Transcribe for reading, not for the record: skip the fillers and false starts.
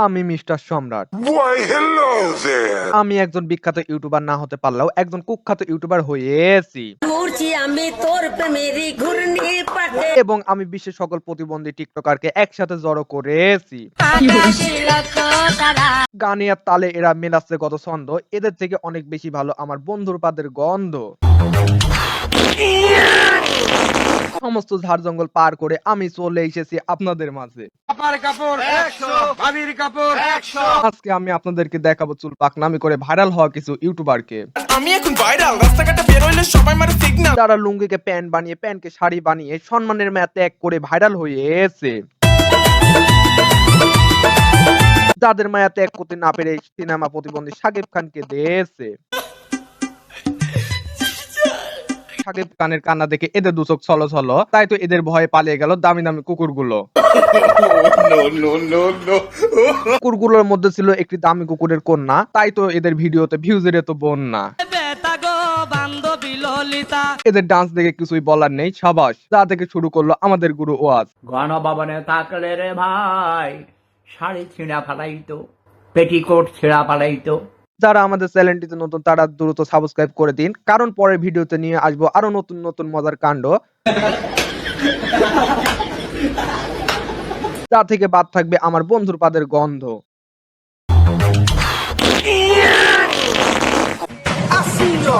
আমি মিস্টার সম্রাট। আমি একজন বিখ্যাত ইউটিউবার না হতে পারলেও একজন কুখ্যাত ইউটিউবার হয়েছি এবং আমি বিশ্বের সকল প্রতিবন্ধী টিকটকারকে একসাথে জড়ো করেছি। গানে আর তালে এরা মেলাচ্ছে কত ছন্দ, এদের থেকে অনেক বেশি ভালো আমার বন্ধুর পাদের গন্ধ। সমস্ত ঝাড় জঙ্গল পার করে আমি চলে এসেছি আপনাদের মাঝে। আজকে আমি আপনাদেরকে দেখাবো চুল পাকনামি করে ভাইরাল হওয়া কিছু ইউটিউবারকে। আমি এখন ভাইরাল, রাস্তাঘাটে বের হইলে সবাই মারে সিগন্যাল। যারা লুঙ্গিকে প্যান্ট বানিয়ে, প্যান্টকে শাড়ি বানিয়ে সম্মানের মেয়া ত্যাগ করে ভাইরাল হয়েছে। যাদের মায়া ত্যাগ করতে না পেরে সিনেমা প্রতিবন্ধী শাকিব খানকে দিয়েছে। শাকিব খানের কান্না দেখে এদের দুচোখ ছলো ছলো, তাই তো এদের ভয়ে পালিয়ে গেল দামি দামি কুকুরগুলো। কুকুরগুলোর মধ্যে ছিল একটি দামি কুকুরের কন্যা, তাই তো এদের ভিডিওতে ভিউজের এত বন্যা। এদের ডান্স দেখে কিছুই বলার নেই, সাবাস। যা থেকে শুরু করলো আমাদের গুরু ওয়াজ। গণভবনে থাকলে রে ভাই শাড়ি ছিঁড়া ফালাইতো, পেটিকোট ছিঁড়া ফালাইতো। যারা আমাদের চ্যানেলটিতে নতুন তারা দ্রুত সাবস্ক্রাইব করে দিন, কারণ পরের ভিডিওতে নিয়ে আসবো আরো নতুন নতুন মজার কাণ্ড, যা থেকে বাদ থাকবে আমার বন্ধুর পাদের গন্ধ। Assim, ó.